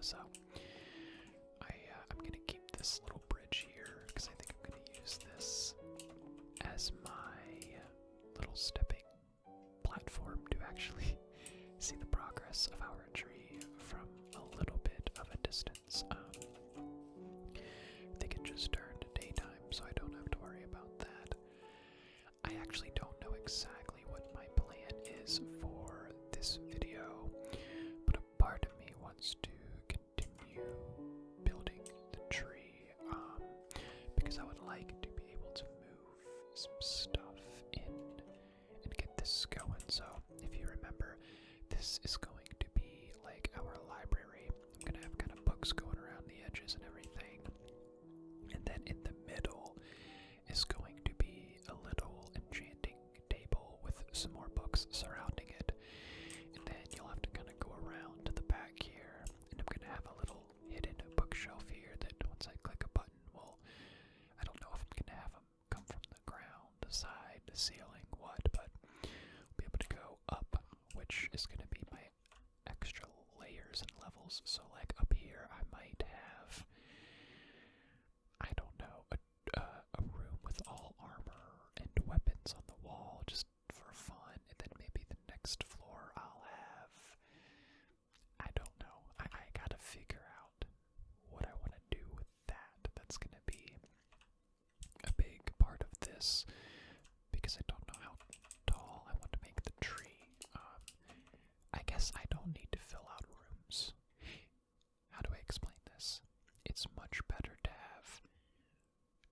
So I'm going to keep this little bridge here because I think I'm going to use this as my little stepping platform to actually see the progress of our tree from a little bit of a distance. I think it just turned daytime, so I don't have to worry about that. I actually don't know exactly what my plan is for this video, but a part of me wants to continue building the tree, because I would like to be able to move some stuff in and get this going. So if you remember, this is going to be like our library. I'm gonna have kind of books going around the edges and everything, and then in the middle is going to be a little enchanting table with some more books surrounding it, and then you'll have to kind of go around to the back here, and I'm gonna have a little hidden bookshelf here that once I click a button will, I don't know if I'm gonna have them come from the ground, the side, the ceiling, what, but we'll be able to go up, which is gonna be my extra layers and levels. So like up here I might have, I don't know, a room with all armor and weapons on the wall just for fun, and then maybe the next floor I'll have, I don't know, I gotta figure out what I want to do with that. That's gonna be a big part of this because I don't know how tall I want to make the tree. I guess I don't need to fill out rooms. How do I explain this? It's much better to have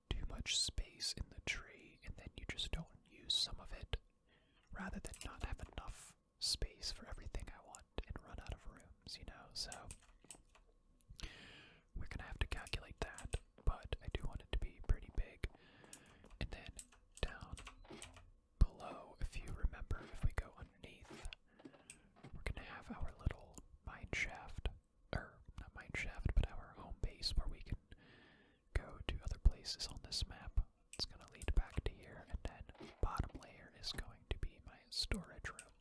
too much space in the tree and then you just don't use some of it, rather than not have enough space for everything I want and run out of rooms, you know? So we're gonna have to calculate that, but I do want it to be pretty big. And then down below, if you remember, if we go underneath, we're gonna have our little mine shaft, or not mine shaft, but our home base where we can go to other places on this map. It's gonna lead back to here, and then bottom layer is going to be my storage room,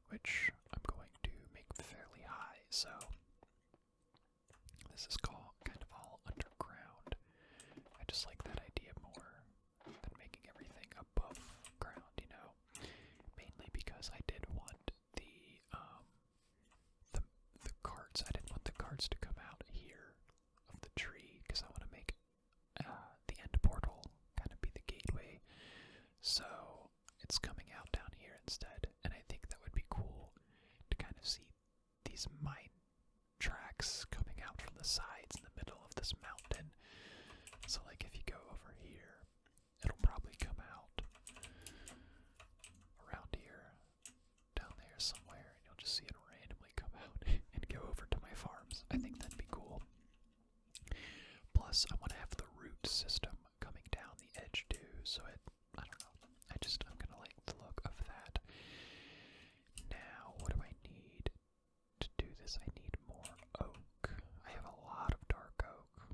which I'm going to make fairly high. So this is called kind of all underground. I just like that idea more than making everything above ground, you know. Mainly because I did want the carts. I didn't want the carts to come out here of the tree because I want to make the end portal kind of be the gateway. So it's coming out down here instead, and I think that would be cool to kind of see these mine tracks coming out from the sides in the middle of this mountain. So like if you go over here, it'll probably come out around here, down there somewhere, and you'll just see it randomly come out and go over to my farms. I think that'd be cool. Plus, I want to have the root system coming down the edge too, so I don't know. I'm gonna like the look of that. Now, what do I need to do this? I need more oak. I have a lot of dark oak,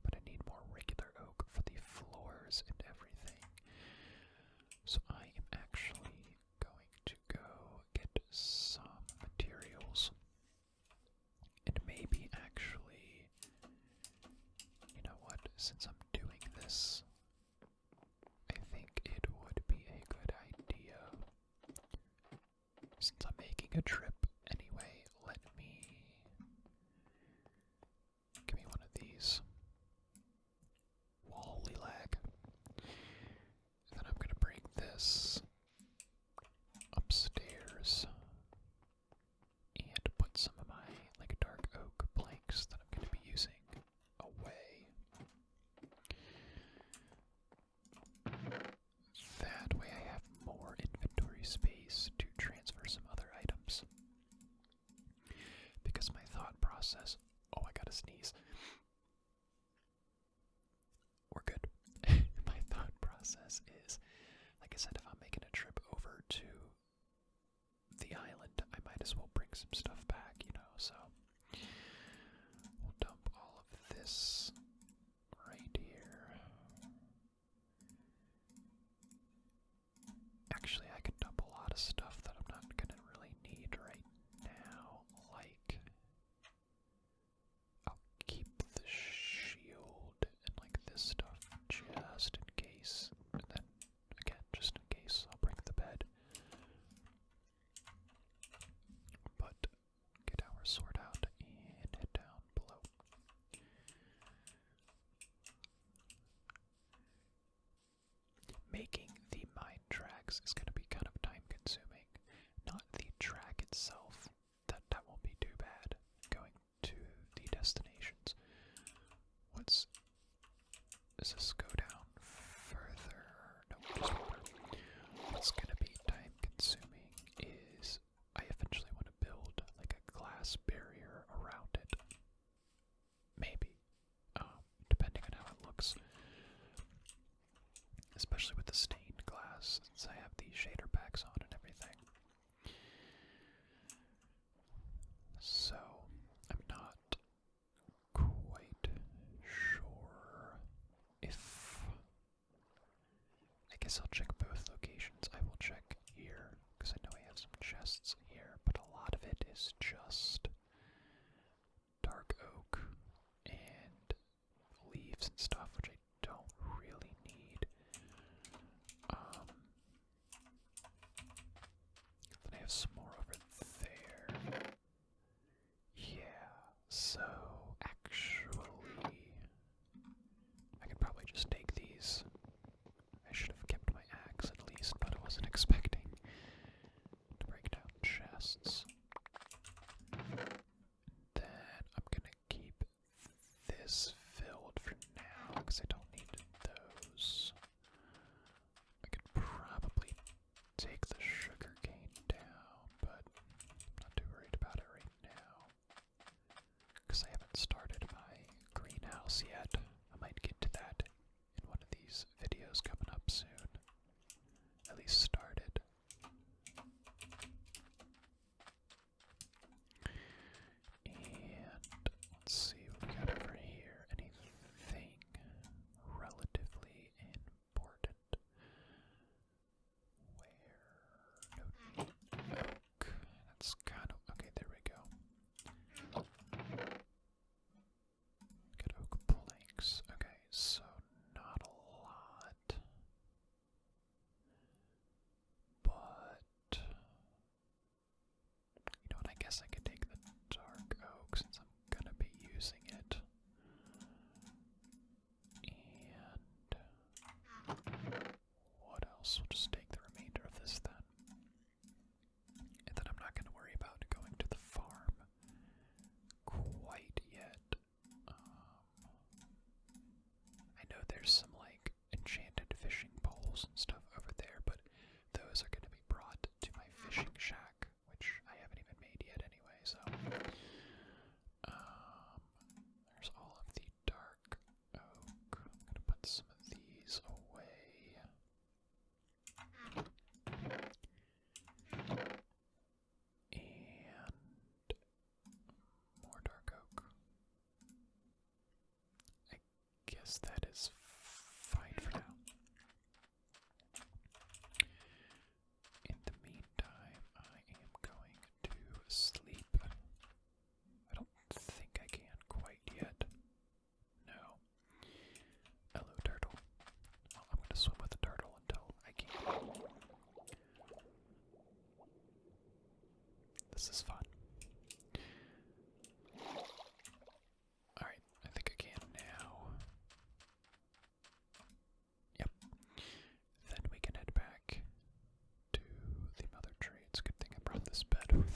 but I need more regular oak for the floors and everything. So I am actually going to go get some materials, and maybe actually, you know what, since I'm doing this, I think it would be a good idea, since I'm making a trip anyway, give me one of these. Holy lag. And then I'm gonna bring this upstairs and put some of my like dark oak planks that I'm gonna be using away. That way I have more inventory space to transfer some other items. Because my thought process, oh, I gotta sneeze. We're good. My thought process is, like I said, if I'm making a trip over to the island, I might as well bring some stuff back, you know, so we'll dump all of this right here. Actually, I can dump a lot of stuff that I'm not gonna really need right now, like especially with the stained glass, since I have the shader packs on and everything. So, I'm not quite sure if... I guess I'll check both locations. I will check here, because I know I have some chests here, but a lot of it is just dark oak and leaves and stuff, which I don't really need. Then I have some more over there. Yeah, so actually, I could probably just take these. I should have kept my axe at least, but I wasn't expecting to break down chests. Then I'm gonna keep this filled for now, because I don't need those. I could probably take the sugar cane down, but I'm not too worried about it right now. Because I haven't started my greenhouse yet. I might get to that in one of these videos coming up soon. At least started. And let's see what we got over here. Anything relatively important? Where? No oak. That's kind of okay. There we go. Get oak planks. Okay, so not a lot, but you know what? I guess I could take the dark oak since I'm gonna be using it. And what else? We'll just take the remainder of this then. And then I'm not gonna worry about going to the farm quite yet. I know there's some like enchanted fishing poles and stuff over there, but those are going to be brought to my fishing shack, which I haven't even made yet anyway, so. There's all of the dark oak. I'm going to put some of these away. And more dark oak. I guess that is fine for now. In the meantime, I am going to sleep. I don't think I can quite yet. No. Hello, turtle. Well, I'm going to swim with the turtle until I can. This is fun. Alright, I think I can now. Yep. Then we can head back to the mother tree. It's a good thing I brought this bed with me.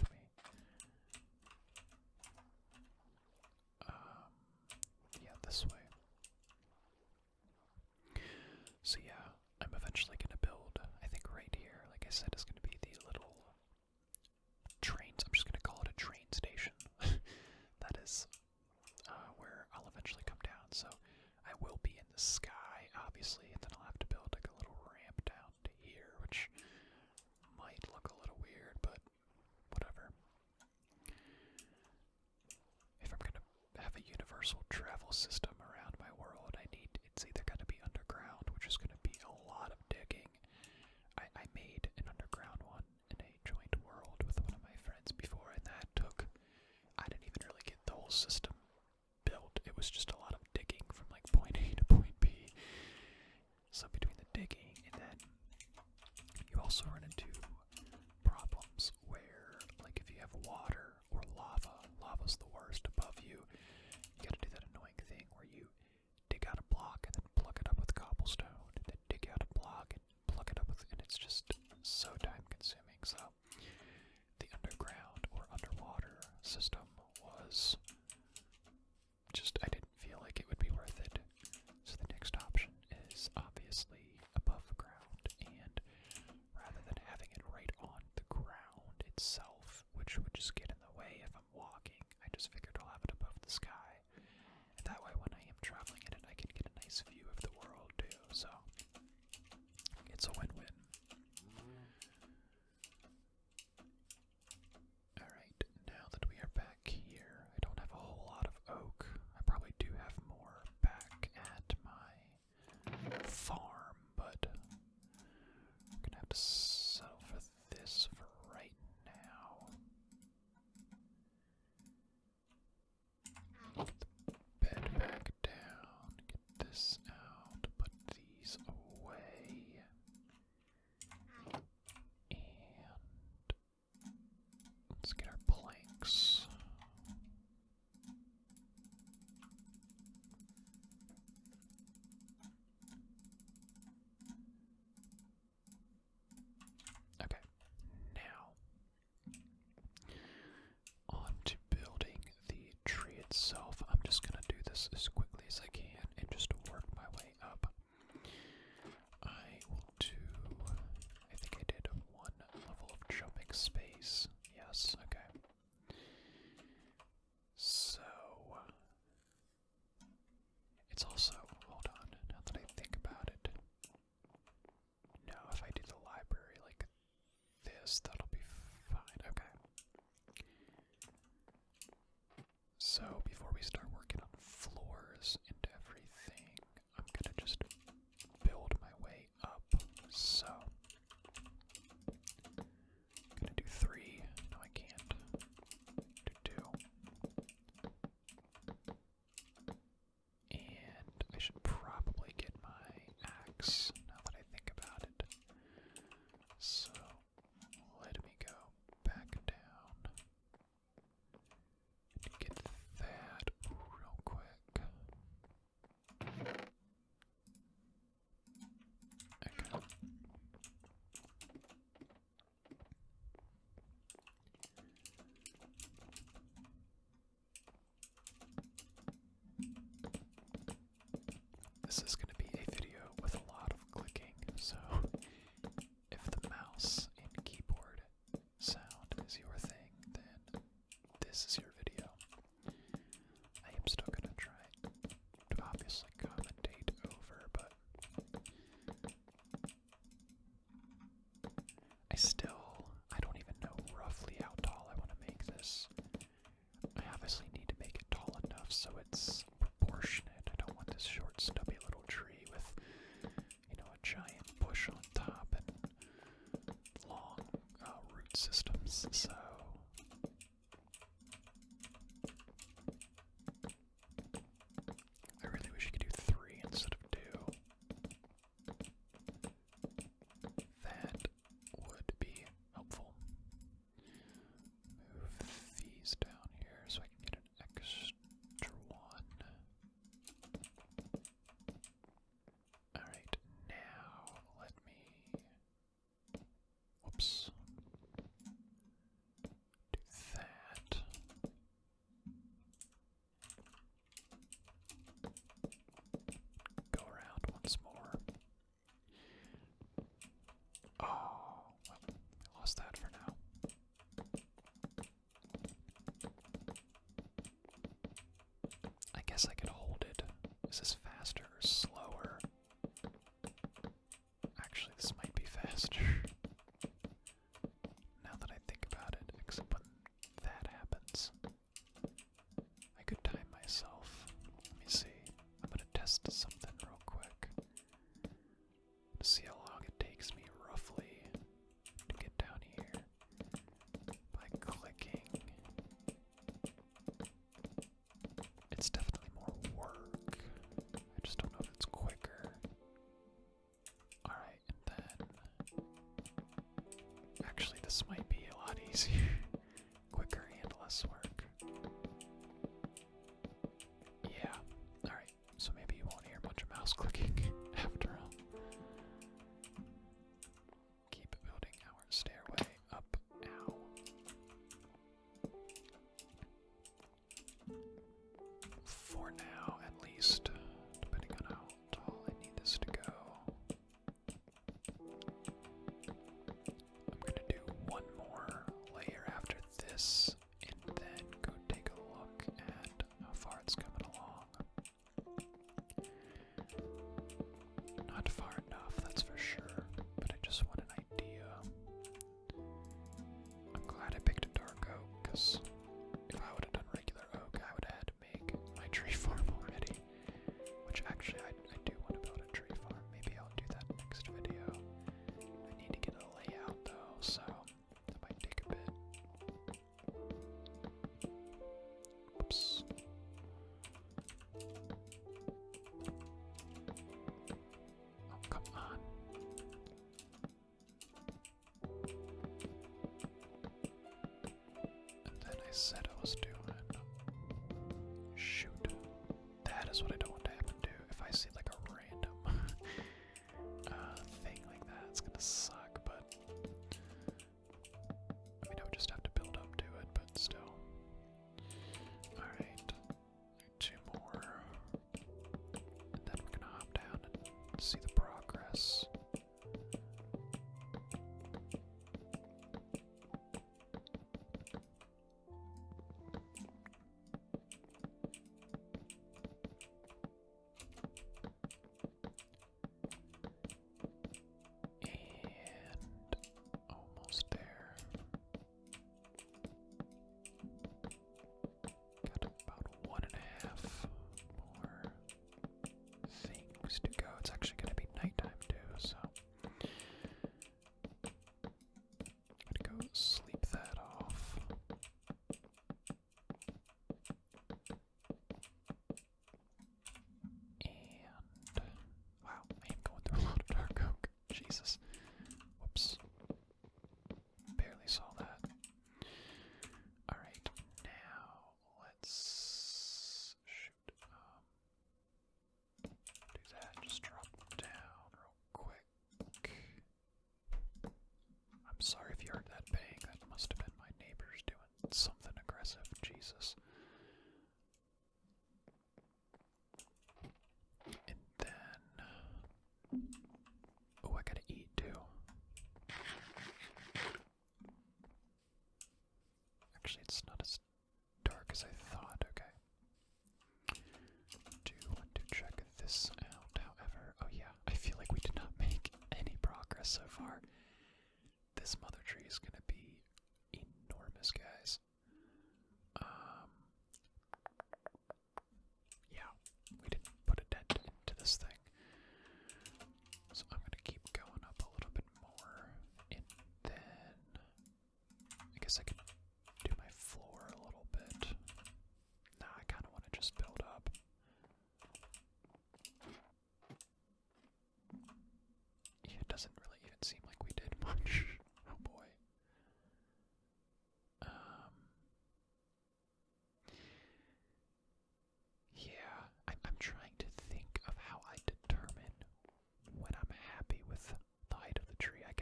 Yeah, this way. So yeah, I'm eventually gonna build, I think right here, like I said, is gonna be the little trains. I'm just gonna call it a train station. That is where I'll eventually come down. So I will be in the sky, obviously, and then I'll have to build like a little ramp down to here, which might look a little weird, but whatever. If I'm gonna have a universal travel system around my world, it's either gonna be underground, which is gonna be a lot of digging. I made an underground one in a joint world with one of my friends before, and I didn't even really get the whole system built. It was just a lot of digging from like point A to point B. So between the digging and then you also run into problems where, like, if you have water or lava's the worst above you. You gotta do that annoying thing where you dig out a block and then plug it up with cobblestone, and then dig out a block and plug it up with, and it's just so time consuming. So the underground or underwater system was itself, I'm just gonna do this as quickly as I can and just work my way up. I will do, I think I did one level of jumping space. Yes, okay. So, it's also, hold on, now that I think about it. No, if I do the library like this, that'll be fine. Okay. So, before we start working on floors and everything, I'm gonna just build my way up. So, I'm gonna do 3. No, I can't. Do 2. And I should probably get my axe now that I think about it. So, let me go back down and get that real quick. Okay. This is going to be a video with a lot of clicking, so if the mouse and keyboard sound is your thing, then this is your video. I am still going to try to obviously commentate over, but I don't even know roughly how tall I want to make this. I obviously need to make it tall enough so it's proportionate. I don't want this short, stubby little tree with, a giant bush on top and long root systems, so I really wish you could do 3 instead of 2. That would be helpful. Move these down here so I can get an extra one. Alright, now let me, whoops, do that. Go around once more. Oh, well, I lost that for now. I guess I could hold it. Is this faster or slower? Actually, this might be faster. Now that I think about it, except when that happens. I could time myself. Let me see. I'm gonna test something real quick. To see how long it takes me roughly to get down here by clicking. It's definitely more work. I just don't know if it's quicker. Alright, and then actually this might be a lot easier. Quicker and less work. Yeah. Alright, so maybe you won't hear much mouse clicking after all. Keep building our stairway up. Ow. For now, at least, depending on how tall I need this to go. I'm gonna do one more layer after this, and then go take a look at how far it's coming along. Not far enough, that's for sure, but I just want an idea. I'm glad I picked a dark oak, because if I would have done regular oak, I would have had to make my tree farm already. Which actually, I do want to build a tree farm. Maybe I'll do that next video. I need to get a layout though, so that might take a bit. Oops. Oh, come on. And then I said I was doing. Shoot. That is what I don't want to happen to. If I see like a random thing like that, it's gonna suck, but I mean, I would just have to build up to it, but still. Alright.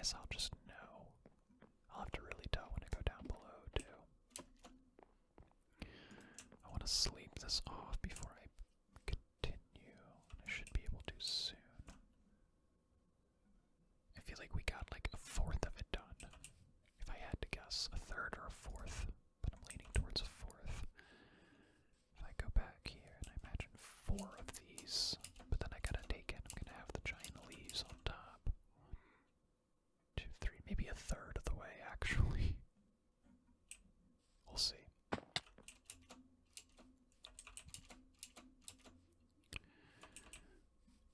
guess I'll just know. I'll have to really tell when to go down below, too. I want to sleep this off before I continue. I should be able to soon. I feel like we got like a fourth of it done. If I had to guess, a third or a fourth, but I'm leaning towards a fourth. If I go back here and I imagine 4 of these, but then I gotta take in, I'm gonna have the giant leaves on top. 2, 3, maybe a third of the way actually. We'll see.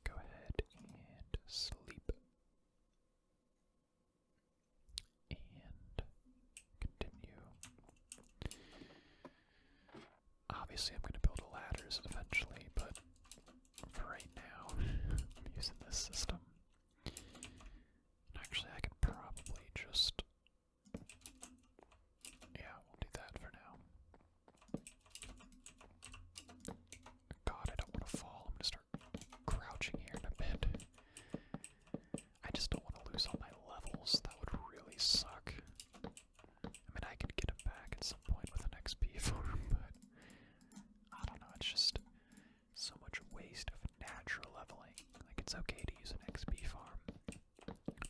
Go ahead and sleep. And continue. Obviously, I'm going to build ladders eventually, but for right now, I'm using this system. Actually, I could probably just. Yeah, we'll do that for now. God, I don't want to fall. I'm going to start crouching here in a bit. I just don't want to lose all my levels. That would really suck. I mean, I could get them back at some point with an XP farm, but I don't know, it's just so much waste of natural leveling. Like, it's okay to use an XP farm,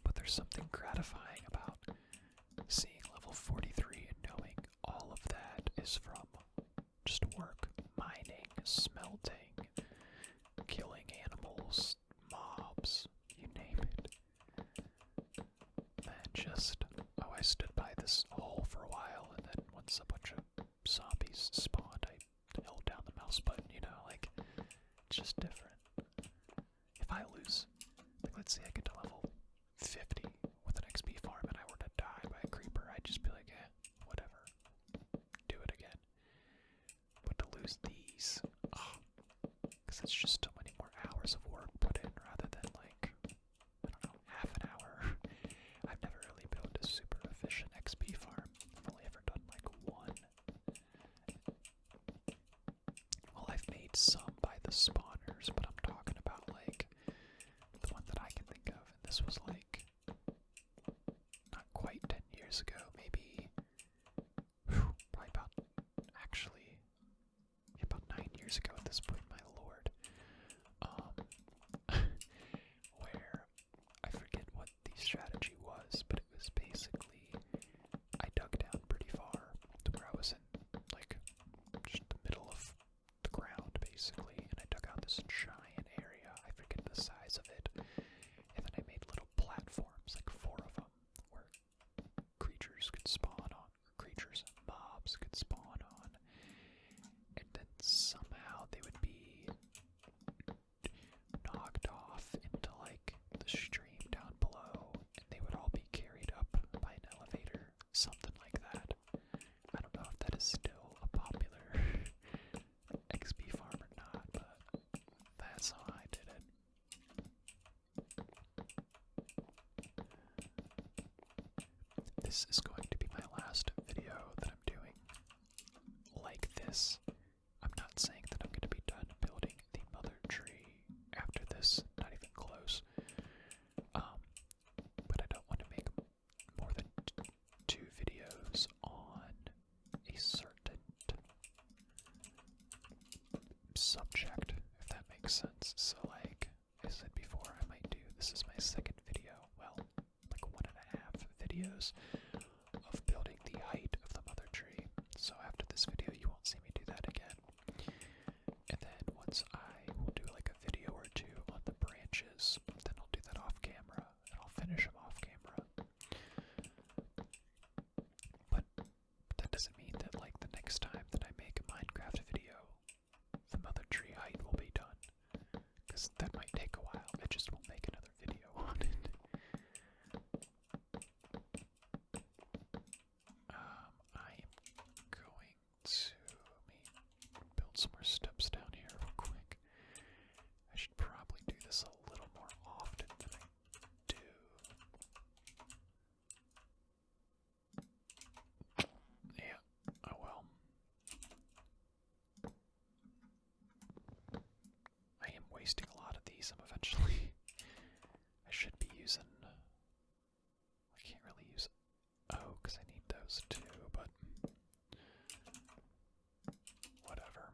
but there's something gratifying about seeing level 43 and knowing all of that is from just work, mining, smelting, killing animals, mobs, you name it. And just, oh, I stood by this hole for a while, and then once a bunch of zombies spawned, I held down the mouse button, you know, like, it's just different. If I lose, like, let's say I get to level 50 with an XP farm and I were to die by a creeper, I'd just be like, whatever, do it again. But to lose these, because it's just so many more hours of work put in rather than, like, I don't know, half an hour. I've never really built a super efficient XP farm. I've only ever done like one. Well, I've made some by the spawners, but I'm talking about like the one that I can think of, and this was like not quite 10 years ago, maybe probably about actually about 9 years ago at this point, my lord. Where I forget what the strategy was, but it was basically I dug down pretty far to where I was in like just the middle of the ground basically, and I dug out this giant area. I forget the size of it, and then I made little platforms, like 4 of them, where creatures could spawn on, or creatures and mobs could spawn on, and then somehow they would be knocked off into like the stream down below, and they would all be carried up by an elevator, something like that. I don't know if that is still a popular XP farm or not, but that's how I did it. This is going to be my last video that I'm doing like this. I'm not saying that I'm going to be done building the mother tree after this, not even close. But I don't want to make more than 2 videos on a certain subject, if that makes sense. So like I said before, I might do, this is my second video, well, like 1.5 videos of building the height of the mother tree. So after this video, you won't see me do that again. And then once I will do like a video or 2 on the branches, then I'll do that off camera, and I'll finish them off camera. But that doesn't mean that like the next time that I make a Minecraft video, the mother tree height will be done, because that might take a while. I just won't make another video on it. I am going to, let me build some more steps down here real quick. I should probably do this a little more often than I do. Yeah, oh well. I am wasting a lot of these. I'm eventually, I should be using those too, but whatever.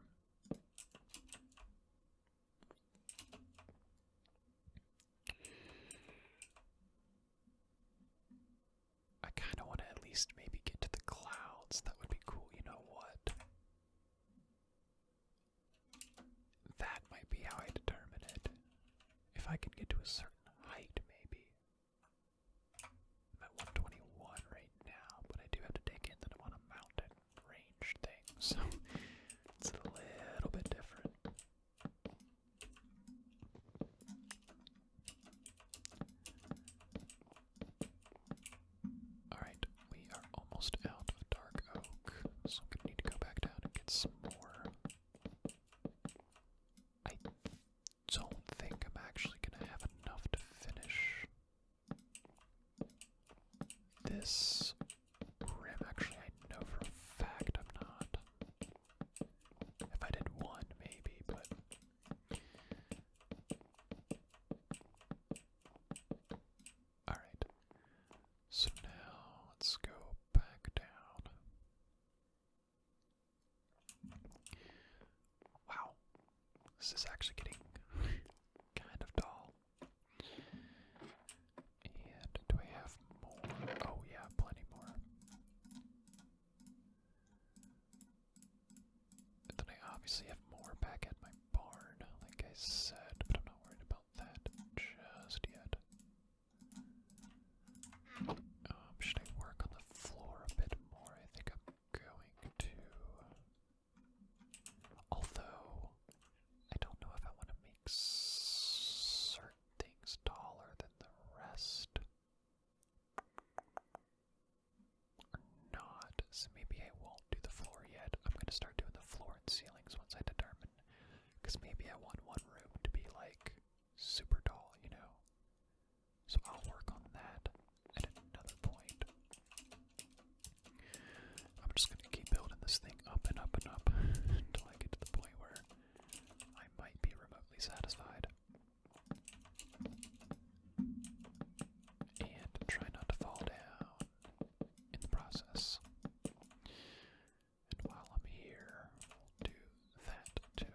I kind of want to at least maybe get to the clouds. That would be cool. You know what? That might be how I determine it. If I can get to a certain height, maybe. I'm at 121 right now, but I do have to take in that I'm on a mountain range thing, so it's a little bit different. Alright, we are almost out of dark oak, so I'm gonna need to go back down and get some more. I don't think I'm actually gonna have enough to finish this rim. Actually, I know for a fact I'm not. If I did one, maybe, but alright. So now let's go back down. Wow. This is actually getting kind of dull. And do I have more? Oh yeah, plenty more. And then I obviously have more back at my barn, like I said, but I'm not worried about that just yet. Should I work on the floor a bit more? I think I'm going to. Although, I don't know if I want to make certain things taller than the rest. Or not. So maybe I won't do the floor yet. I'm going to start doing the floor and ceilings once I determine. Because maybe I want one room to be like super tall, you know? So I'll work on that at another point. I'm just going to keep building this thing up and up and up until I get to the point where I might be remotely satisfied. And try not to fall down in the process. And while I'm here, we'll do that too.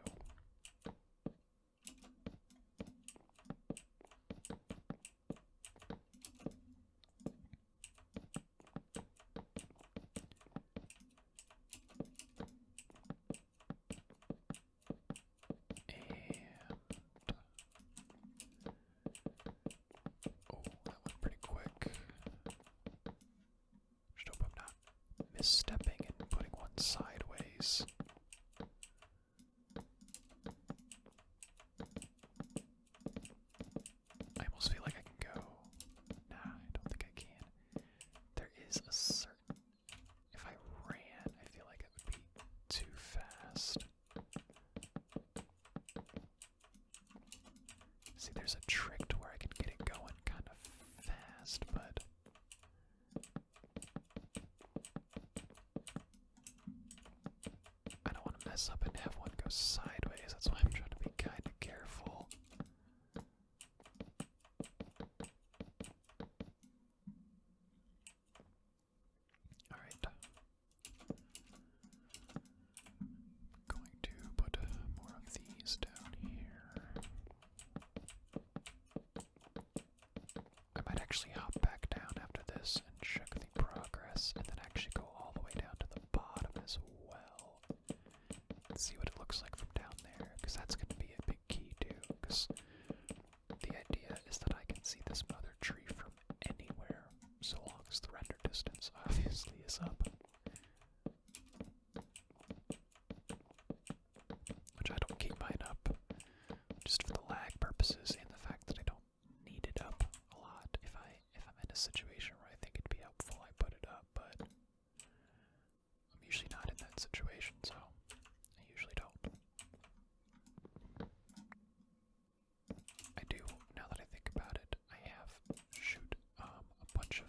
Oh, that went pretty quick. Just hope I'm not misstepping and putting one sideways. I almost feel like I can go. Nah, I don't think I can. There is a certain. If I ran, I feel like it would be too fast. See, there's a trick to where I can get it going kind of fast, but I don't want to mess up and have one go sideways. That's why I'm trying to be kind of careful. Alright. Going to put more of these down here. I might actually hop back down after this and check the progress, and then actually go all the way down to the bottom as well. And see what it looks like from down there, because that's going to be a big key too, because the idea is that I can see this mother tree from anywhere, so long as the render distance obviously is up. Which I don't keep mine up, just for the lag purposes and the fact that I don't need it up a lot. If I'm in a situation where I think it'd be helpful, I put it up, but I'm usually not in that situation, so I usually don't. I do, now that I think about it, I have, a bunch of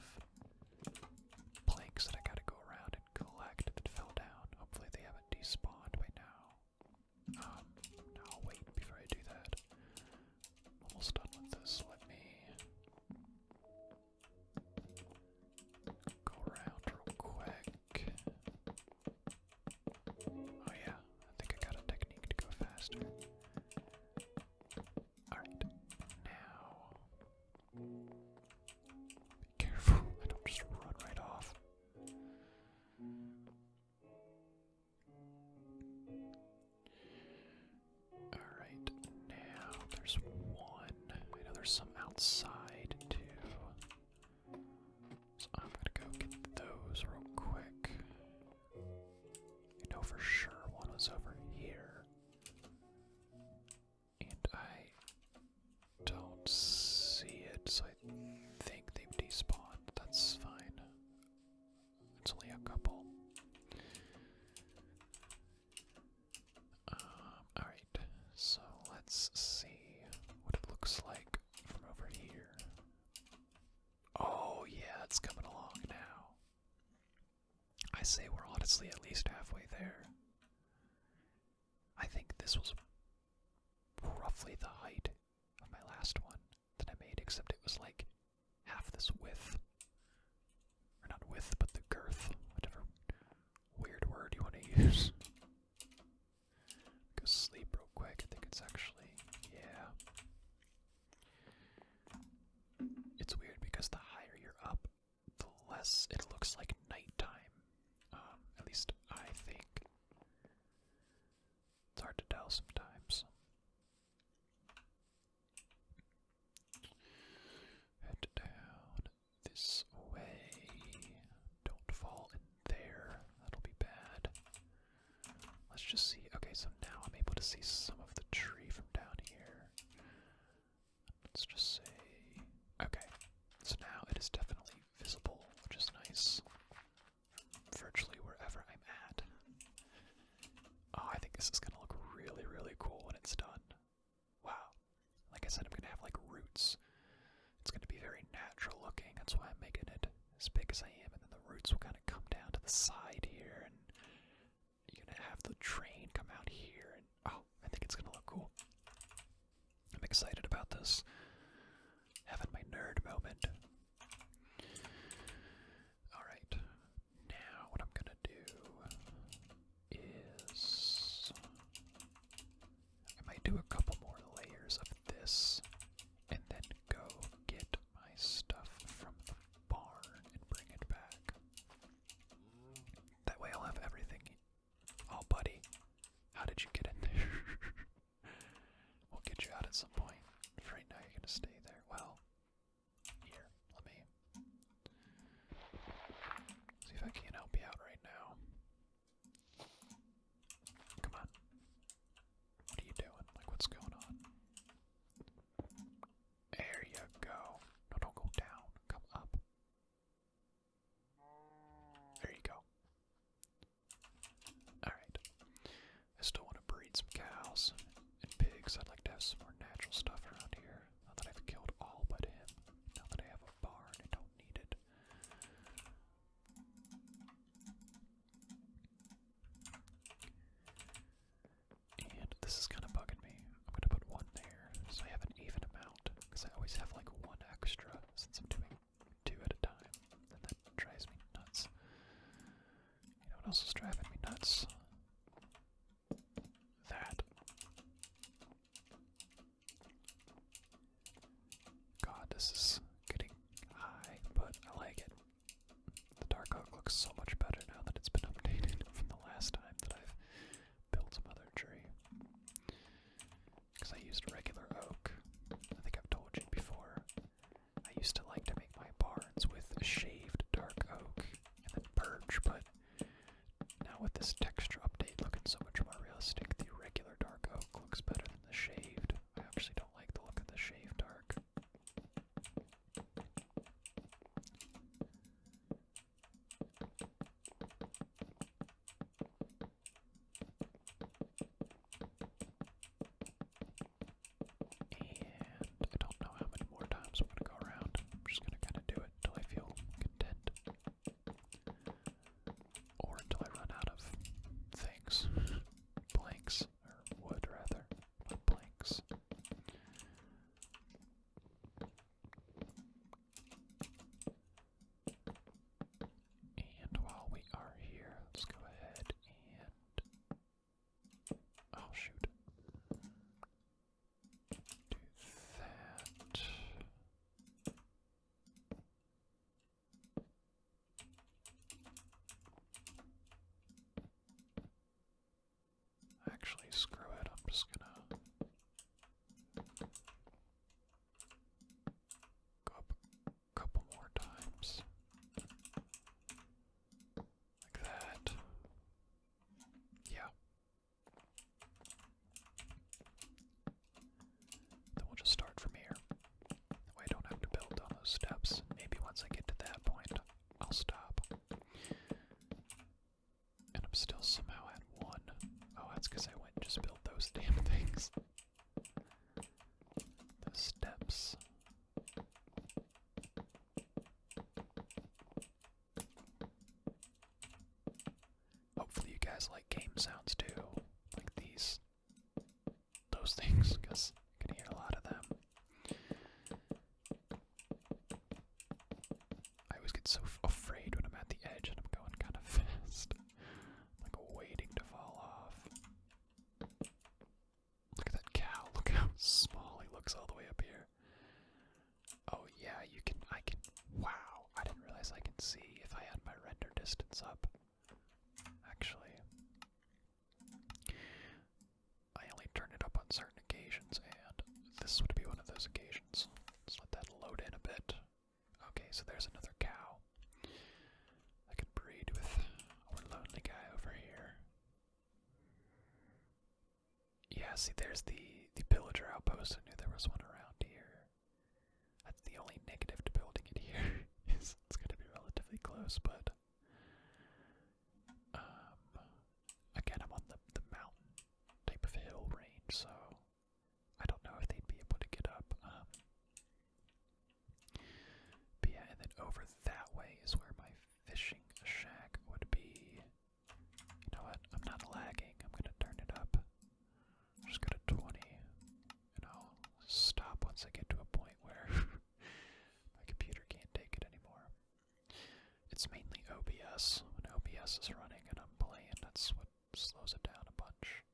planks that I gotta go around and collect that fell down. Hopefully they haven't despawned by now. No, I'll wait before I do that. faster. Alright, now. Be careful, I don't just run right off. Alright, now there's one. I know there's some outside too. So I'm gonna go get those real quick. I know for sure one was over here. And I don't see it, so I think they've despawned. That's fine. It's only a couple. Alright, so let's see what it looks like from over here. Oh, yeah, it's coming along now. I say we're honestly at least halfway there. I think this was roughly the height of my last one that I made, except it was like half this width. Or not width, but the girth. Whatever weird word you want to use. Go sleep real quick. I think it's actually, yeah. It's weird because the higher you're up, the less it looks like nighttime. At least I think. It's hard to tell sometimes. Head down this way. Don't fall in there. That'll be bad. Let's just see. Okay, so now I'm able to see some of the tree from down here. Let's just say. Okay, so now it is definitely visible, which is nice. Virtually wherever I'm at. Oh, I think this is gonna look really, really cool when it's done. Wow. Like I said, I'm gonna have like roots. It's gonna be very natural looking. That's why I'm making it as big as I am, and then the roots will kind of come down to the side here, and you're gonna have the train come out here, and oh, I think it's gonna look cool. I'm excited about this. Having my nerd moment. Alright, now what I'm gonna do is I might do a couple more layers of this and then go get my stuff from the barn and bring it back. That way I'll have everything. Oh, buddy, how did you get in there? We'll get you out at some point. For right now, you're gonna stay there. Well, here, let me see if I can help you out right now. Come on. What are you doing? Like, what's going on? There you go. No, don't go down. Come up. There you go. Alright. I still want to breed some cows and pigs. I'd like to have some more natural stuff around here. Now that I've killed all but him. Now that I have a barn, I don't need it. And this is kind of bugging me. I'm going to put one there so I have an even amount. Because I always have like one extra since I'm doing two at a time. And that drives me nuts. You know what else is driving me nuts? That. God, this is getting high, but I like it. The dark oak looks so much better now that it's been updated from the last time that I've built some other tree. Because I used regular oak. I think I've told you before. I used to like to make my barns with shaved dark oak and then birch, but now just gonna go up a couple more times. Like that. Yeah. Then we'll just start from here. That way I don't have to build on those steps. Maybe once I get to that point, I'll stop. And I'm still somehow at 1. Oh, that's because I went and just built those damn things. Those steps. Hopefully you guys like game sounds too. Like those things, because I can hear a lot of them. I always get so afraid when I'm at the edge and I'm going kind of fast. Like waiting to fall off. Look at that cow. Look how small he looks all the way up here. Oh yeah, wow. I didn't realize I can see if I had my render distance up. Actually, I only turn it up on certain occasions, and this would be one of those occasions. Let's let that load in a bit. Okay, so there's another cow. I can breed with our lonely guy over here. Yeah, see, there's the pillager outpost. I knew there was one around here. That's the only negative to building it here. It's going to be relatively close, but again, I'm on the mountain type of hill range, so I don't know if they'd be able to get up. But yeah, and then over that way is where my fishing shack would be. You know what? I'm not lagging. I'm gonna turn it up. Just go to 20, and I'll stop once I get to a point where my computer can't take it anymore. It's mainly OBS. When OBS is running and I'm playing, that's what slows it down a bunch.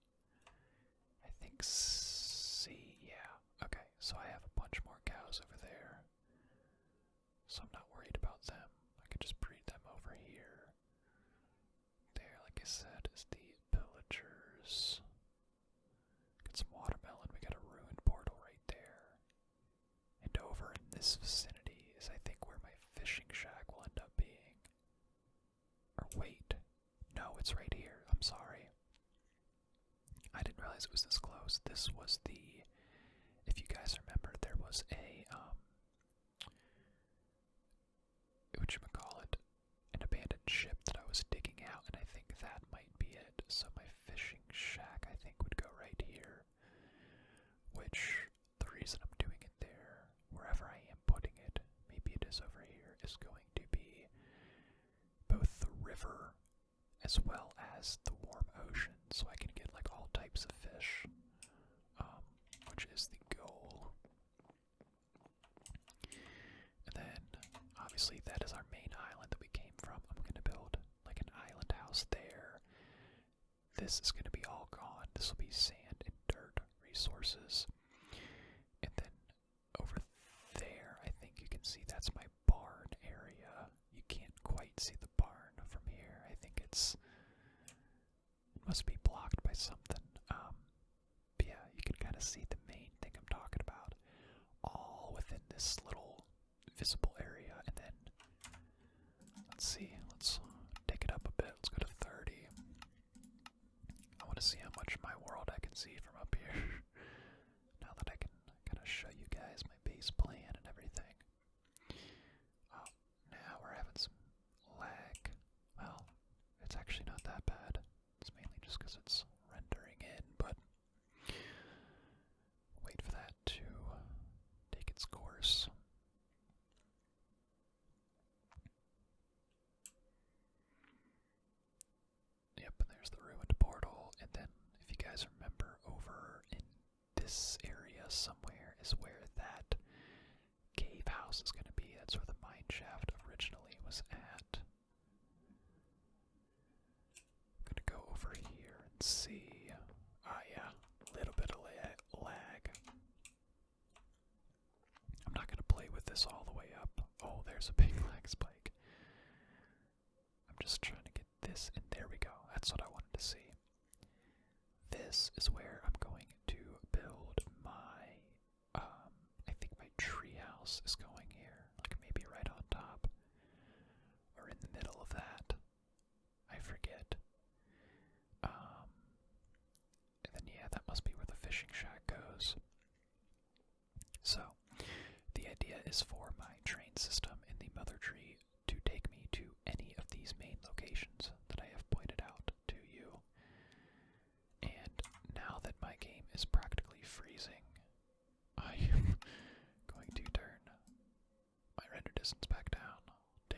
I think C, yeah. Okay, so I have a bunch more cows over there. So I'm not worried about them. I can just breed them over here. There, like I said, is the pillagers. Get some watermelon. We got a ruined portal right there. And over in this vicinity is, I think, where my fishing shack will end up being. Or wait. No, it's right here. I'm sorry. I didn't realize it was this close. This was if you guys remember, there was whatchamacallit, an abandoned ship that I was digging out, and I think that might be it. So my fishing shack, I think, would go right here. Which, the reason I'm doing it there, wherever I am putting it, maybe it is over here, is going to be both the river as well as the warm ocean, so I can get like all types of fish, which is the goal. And then, obviously, that is our main island that we came from. I'm going to build like an island house there. This is going to be all gone. This will be sand and dirt resources. And then over there, I think you can see that's my barn area. You can't quite see the barn from here. I think it must be blocked by something. But yeah, you can kind of see the main thing I'm talking about, all within this little visible area. And then let's see, let's take it up a bit. Let's go to 30. I want to see how much of my world I can see from up here. Now that I can kind of show you guys my base plan and everything. Oh, now we're having some lag. Well, it's actually not that bad. It's mainly just because it's rendering in, but wait for that to take its course. Yep, and there's the ruined portal, and then if you guys remember, over in this area somewhere is where that cave house is going to be. That's where the mine shaft originally was at. I'm going to go over here and see. Yeah, a little bit of lag. I'm not going to play with this all the way up. Oh, there's a big lag spike. I'm just trying to get this, and there we go. That's what I wanted to see. This is where I'm going house is going here. Like maybe right on top. Or in the middle of that. I forget. And then yeah, that must be where the fishing shack goes. So, the idea is for my train system in the mother tree to take me to any of these main locations that I have pointed out to you. And now that my game is practically freezing, I am going to turn my render distance back down to...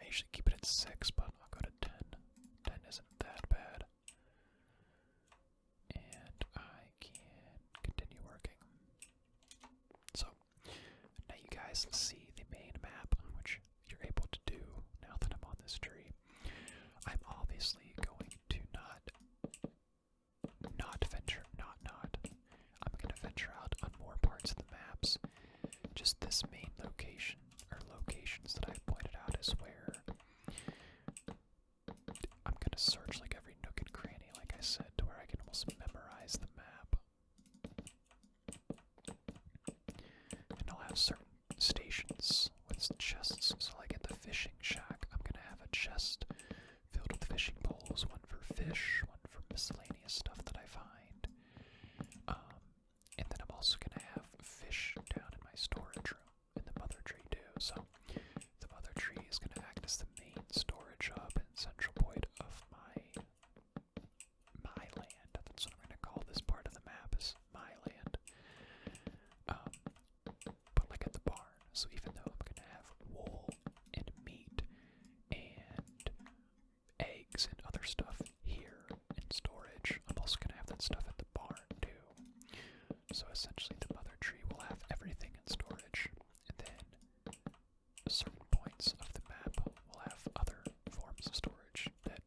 I usually keep it at 6, but I'll go to 10. 10 isn't that bad. And I can continue working. So, now you guys see the main map, which you're able to do now that I'm on this tree. I'm obviously going to I'm going to venture out on more parts of the maps. Just this main location, or locations that I've pointed out, is where I'm going to search like every nook and cranny, like I said, to where I can almost memorize the map. And I'll have certain stations with chests. So like at the fishing shack, I'm going to have a chest filled with fishing poles, one for fish, one for miscellaneous stuff that I find. And then I'm also going to have fish down in my storage room in the mother tree too. So the mother tree is going to act as the main storage hub and central point of my land. That's what I'm going to call this part of the map, is my land. But like at the barn, so even though I'm going to have wool and meat and eggs and other stuff here in storage, I'm also going to have that stuff at the barn too. So essentially the mother tree will have everything in storage, and then certain points of the map will have other forms of storage that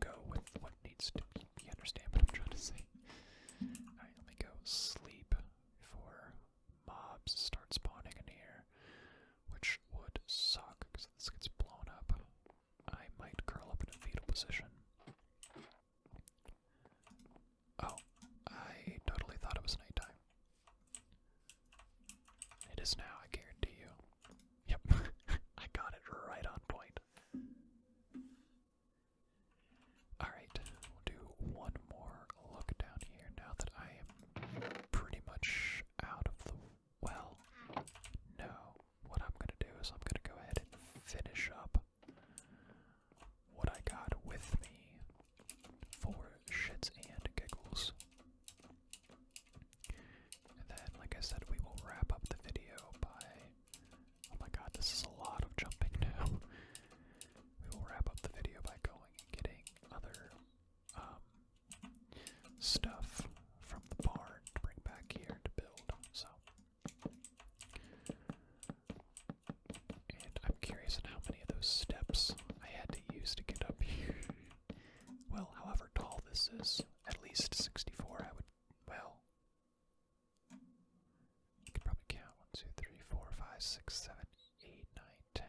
go with what needs to be. You understand what I'm trying to say? Alright, let me go sleep before mobs start spawning in here, which would suck, because if this gets blown up, I might curl up in a fetal position. Oh, I totally thought it was nighttime. It is now, I guarantee you. Yep, I got it right on point. Alright, we'll do one more look down here now that I am pretty much out of the... Well, no. What I'm going to do is I'm going to go ahead and finish up what I got with me for shits and giggles. And then, like I said, we will wrap up the video by... Oh my god, this is a lot of jumping now. We will wrap up the video by going and getting other stuff from the barn to bring back here to build. So, and I'm curious on how many of those steps I had to use to get up here. Well, however tall this is, at least 64, I would, well, you could probably count 1, 2, 3, 4, 5, 6, 7, 8, 9, 10,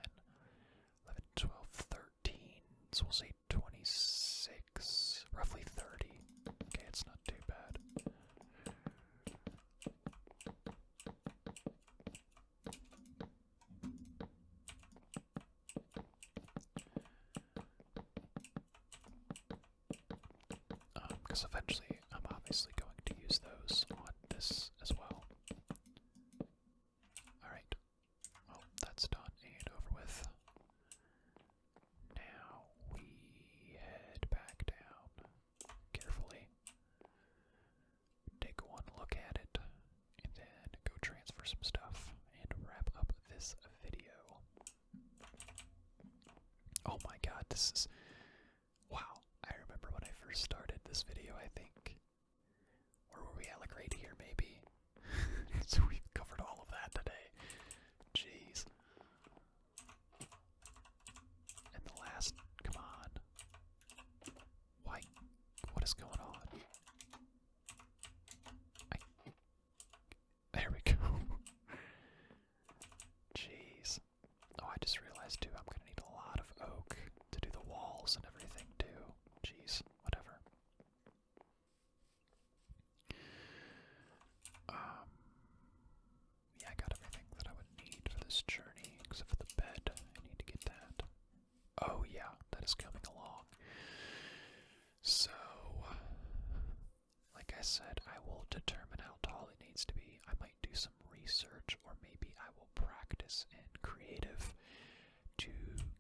11, 12, 13. So we'll say 26, roughly 30. Okay, it's not too bad. Because eventually I'm obviously going to use those on this as well. Alright. Well, that's done and over with. Now we head back down carefully. Take one look at it, and then go transfer some stuff and wrap up this video. Oh my god, this is... Wow, I remember when I first started this video, I think. Where were we at? Like right here, maybe? So we've covered all of that today. Jeez. And the last... Come on. Why? What is going on? There we go. Jeez. Oh, I just realized too, I'm gonna need a lot of oak to do the walls and everything too. Jeez, whatever. said, I will determine how tall it needs to be. I might do some research, or maybe I will practice in creative to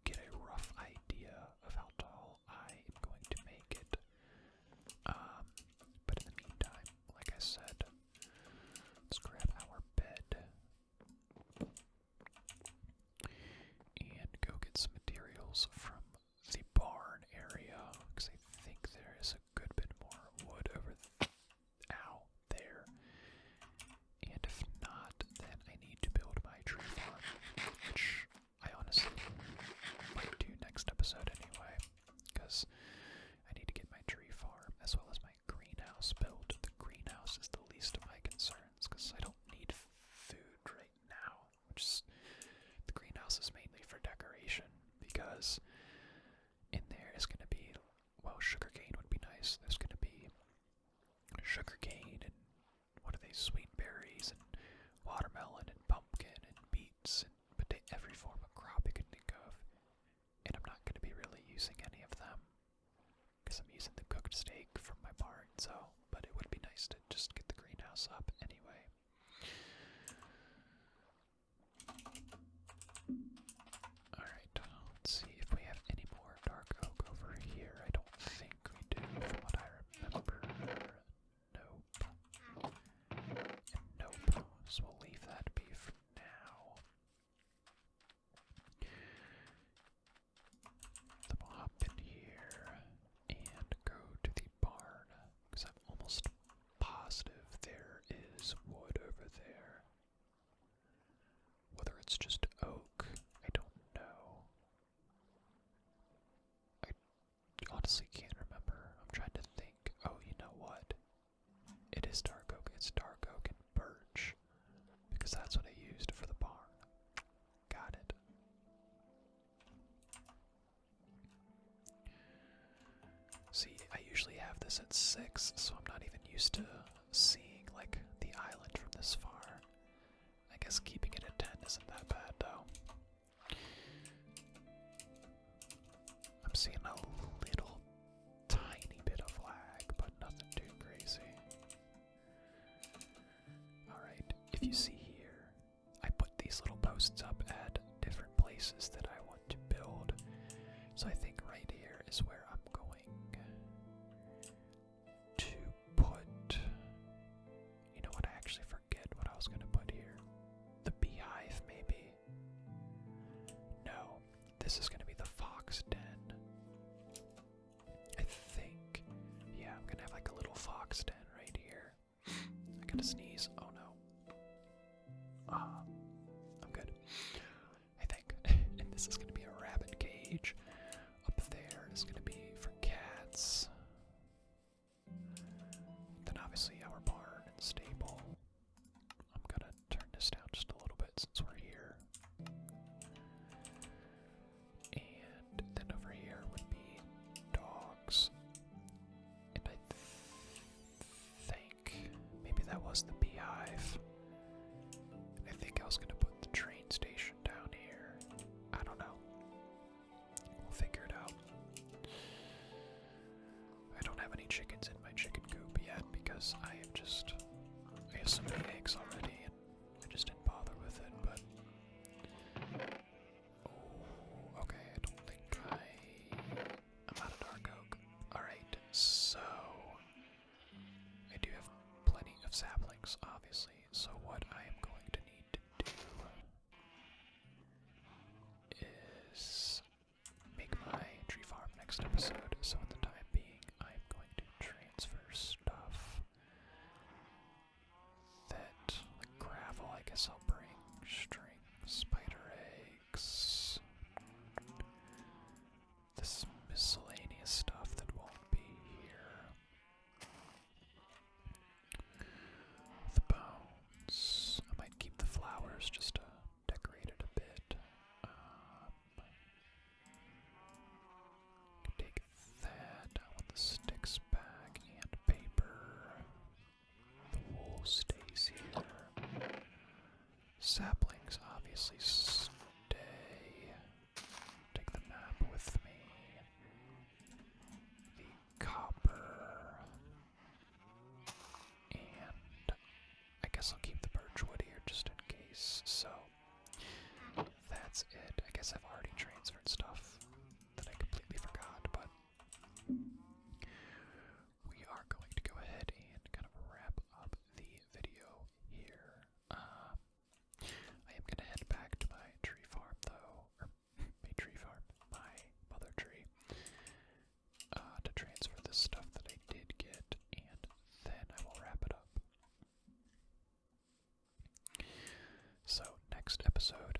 get a rough idea of how tall I am going to make it. But in the meantime, like I said, let's grab our bed and go get some materials from the barn area, because I think there is a good bit more wood over there. And if not, then I need to build my tree farm, which I honestly might do next episode anyway, because I need to get my tree farm as well as my greenhouse built. The greenhouse is the least of my concerns, because I don't need food right now, the greenhouse is mainly for decoration, because in there is going to be, well, sugarcane would be nice. There's going to be sugarcane and what are they, sweet berries and watermelon and pumpkin and beets and every form of crop you can think of. And I'm not going to be really using any of them because I'm using the cooked steak from my barn, but it would be nice to just get the greenhouse up anyway. Alright, let's see if we have any more dark oak over here. I don't think we do, from what I remember. Nope. And nope. So we'll leave that be for now. Then we'll hop in here and go to the barn, because I'm almost positive there is wood over there. Whether it's just oak, I don't know. I honestly can't remember. I'm trying to think. Oh, you know what? It is dark oak. It's dark oak and birch, because that's what I used for the barn. Got it. See, I usually have this at 6, so I'm not even used to seeing, like, the island from this far. I guess keeping it at 10 isn't that bad, though. I'm seeing a little tiny bit of lag, but nothing too crazy. Alright, if you see here, I put these little posts up at different places that I want to build. So I think right here is where I'm going to put, you know what, I actually forget what I was going to put here. The beehive, maybe? No, this is going to be the fox den. I think. Yeah, I'm going to have like a little fox den right here. I gotta sneeze. Oh no. I'm good. I think. And this is going to be a rabbit cage. Up there is going to be for cats. Then obviously our barn and stable. I'm gonna turn this down just a little bit since we're here. And then over here would be dogs. And I think maybe that was the beehive. I think I was gonna put the train station down here. I don't know. We'll figure it out. I don't have any chickens in my chicken coop yet because I have so many eggs already and I just didn't bother with it, but oh, okay, I don't think I'm out of dark oak. Alright, so I do have plenty of saplings, obviously, so what I am going to need to do is make my tree farm next episode. So in the time being, I'm going to transfer stuff that, like gravel, I guess I'll bring string, spider eggs, this miscellaneous stuff that won't be here, the bones. I might keep the flowers just to decorate it a bit. Take that. I want the sticks back and paper. The wool stays here. Saplings obviously stay. Take the map with me. The copper. guess I'll keep the birch wood here just in case. So that's it. I guess I've already transferred stuff that I completely forgot, but we are going to go ahead and kind of wrap up the video here. I am going to head back to my tree farm, though, or my mother tree, to transfer this stuff that I did get, and then I will wrap it up. So, next episode,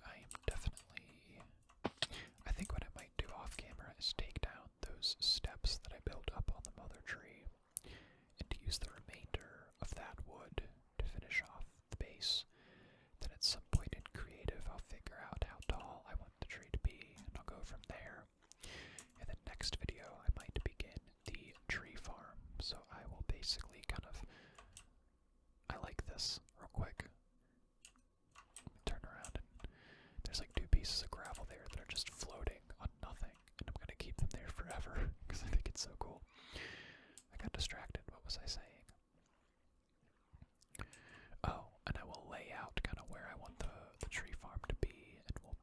I think what I might do off camera is take down those steps that I built up on the mother tree, and to use the remainder of that wood to finish off the base. Then at some point in creative, I'll figure out how tall I want the tree to be, and I'll go from there. And then next video, I might begin the tree farm. So I will basically I like this real quick. Turn around and there's like 2 pieces of gravel there that are just floating on nothing, and I'm gonna keep them there forever because I think it's so cool. I got distracted. What was I saying? Oh, and I will lay out kind of where I want the tree farm to be, and we'll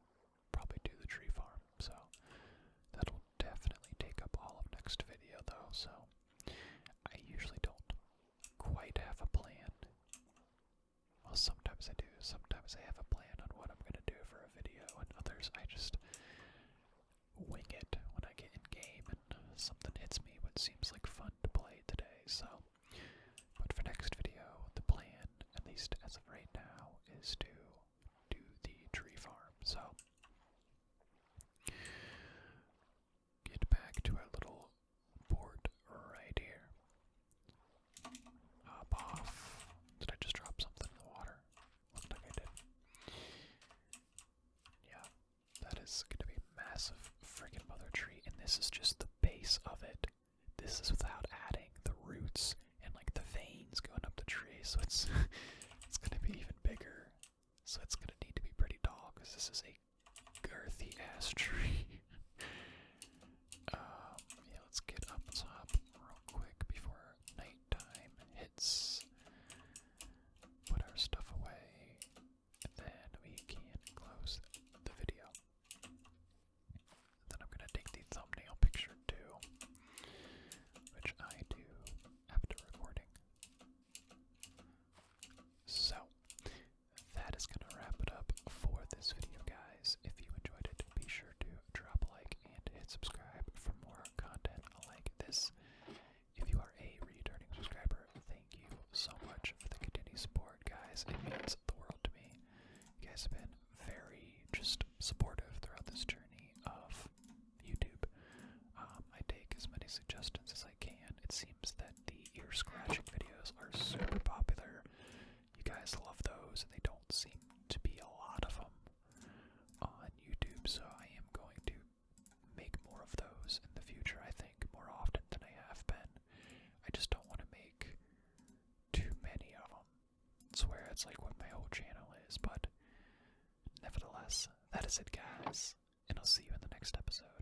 probably do the tree farm. So that'll definitely take up all of next video, though. So I usually don't quite have a plan. Well, sometimes I do. Sometimes I have a plan on what I'm going to do for a video, and others I just wing it when I get in game and something hits me what seems like fun to play today. So, but for next video, the plan, at least as of right now, is to do the tree farm. So, get back to our little board right here. Hop off. Did I just drop something in the water? Looked like I did. Yeah, that is going to be massive friggin' mother tree, and this is just the base of it. This is without adding the roots and like the veins going up the tree, so it's it's going to be even bigger. So it's going to need to be pretty tall because this is a girthy ass tree. Yeah, let's get up top real quick before nighttime hits. Put our stuff away, and then we can close the video. Then I'm gonna take the thumbnail picture too, which I do after recording. So, that is gonna wrap it up for this video, guys. If you enjoyed it, be sure to drop a like and hit subscribe for more content like this. If you are a returning subscriber, thank you so much for the continued support, guys. It means the world to me. You guys have been very just supportive throughout this journey of YouTube. I take as many suggestions as I can. It seems that the ear scratching videos are super popular. You guys love those, and they don't seem to be a lot of them on YouTube, so I am going to make more of those in the future, I think, more often than I have been. I just don't want to make too many of them. It's where it's like what my whole channel is, but nevertheless, that is it, guys, and I'll see you in the next episode.